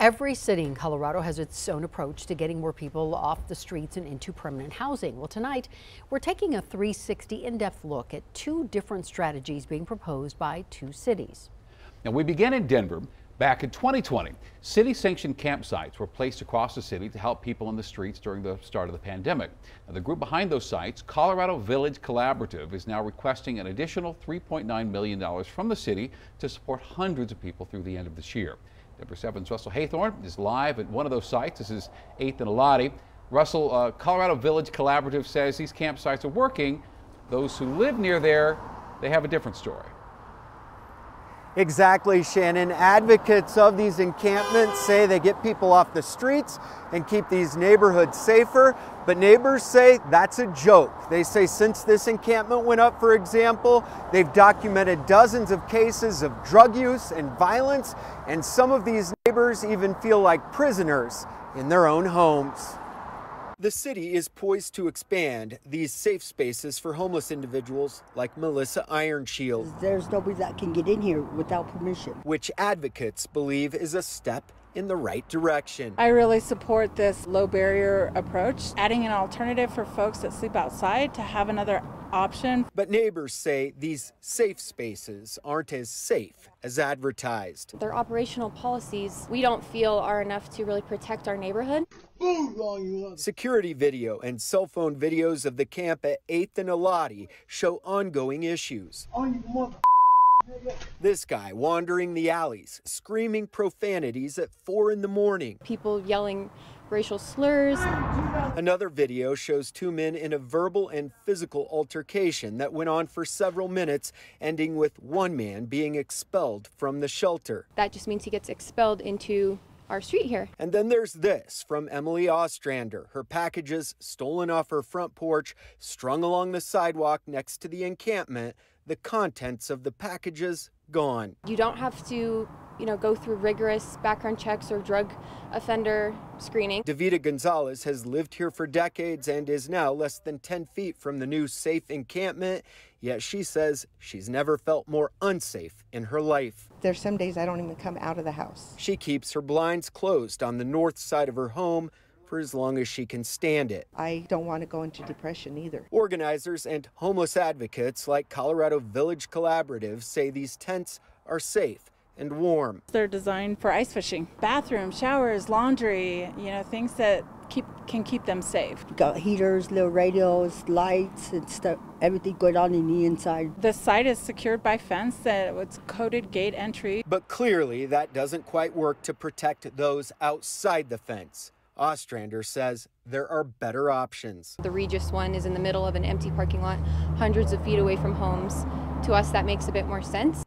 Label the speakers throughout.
Speaker 1: Every city in Colorado has its own approach to getting more people off the streets and into permanent housing. Well, tonight we're taking a 360 in-depth look at two different strategies being proposed by two cities.
Speaker 2: Now, we began in Denver back in 2020. City-sanctioned campsites were placed across the city to help people in the streets during the start of the pandemic. Now, the group behind those sites, Colorado Village Collaborative, is now requesting an additional $3.9 million from the city to support hundreds of people through the end of this year. Denver 7's Russell Haythorn is live at one of those sites. This is 8th and Allocate. Russell, Colorado Village Collaborative says these campsites are working. Those who live near there, they have a different story.
Speaker 3: Exactly, Shannon. Advocates of these encampments say they get people off the streets and keep these neighborhoods safer, but neighbors say that's a joke. They say since this encampment went up, for example, they've documented dozens of cases of drug use and violence, and some of these neighbors even feel like prisoners in their own homes. The city is poised to expand these safe spaces for homeless individuals like Melissa Ironshield.
Speaker 4: There's nobody that can get in here without permission,
Speaker 3: which advocates believe is a step in the right direction.
Speaker 5: I really support this low barrier approach, adding an alternative for folks that sleep outside to have another option.
Speaker 3: But neighbors say these safe spaces aren't as safe as advertised.
Speaker 6: Their operational policies we don't feel are enough to really protect our neighborhood.
Speaker 3: Security video and cell phone videos of the camp at 8th and Allocate show ongoing issues. This guy wandering the alleys, screaming profanities at 4 in the morning.
Speaker 6: People yelling racial slurs.
Speaker 3: Another video shows two men in a verbal and physical altercation that went on for several minutes, ending with one man being expelled from the shelter.
Speaker 6: That just means he gets expelled into our street here.
Speaker 3: And then there's this from Emily Ostrander. Her packages stolen off her front porch, strung along the sidewalk next to the encampment. The contents of the packages gone.
Speaker 6: You don't have to, go through rigorous background checks or drug offender screening.
Speaker 3: Davida Gonzalez has lived here for decades and is now less than 10 feet from the new safe encampment. Yet she says she's never felt more unsafe in her life.
Speaker 7: There's some days I don't even come out of the house.
Speaker 3: She keeps her blinds closed on the north side of her home for as long as she can stand it.
Speaker 7: I don't want to go into depression either.
Speaker 3: Organizers and homeless advocates like Colorado Village Collaborative say these tents are safe and warm.
Speaker 5: They're designed for ice fishing. Bathrooms, showers, laundry, things that can keep them safe.
Speaker 4: You got heaters, little radios, lights and stuff, everything going on in the inside.
Speaker 5: The site is secured by fence that it's coded gate entry.
Speaker 3: But clearly that doesn't quite work to protect those outside the fence. Ostrander says there are better options.
Speaker 6: The Regis one is in the middle of an empty parking lot, hundreds of feet away from homes. To us, that makes a bit more sense.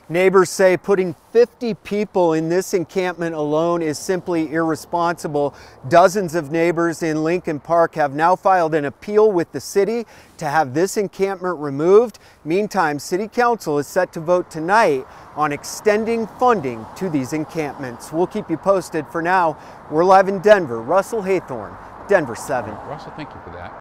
Speaker 3: Neighbors say putting 50 people in this encampment alone is simply irresponsible. Dozens of neighbors in Lincoln Park have now filed an appeal with the city to have this encampment removed. Meantime, City Council is set to vote tonight on extending funding to these encampments. We'll keep you posted. For now, we're live in Denver. Russell Haythorn, Denver 7.
Speaker 2: Russell, thank you for that.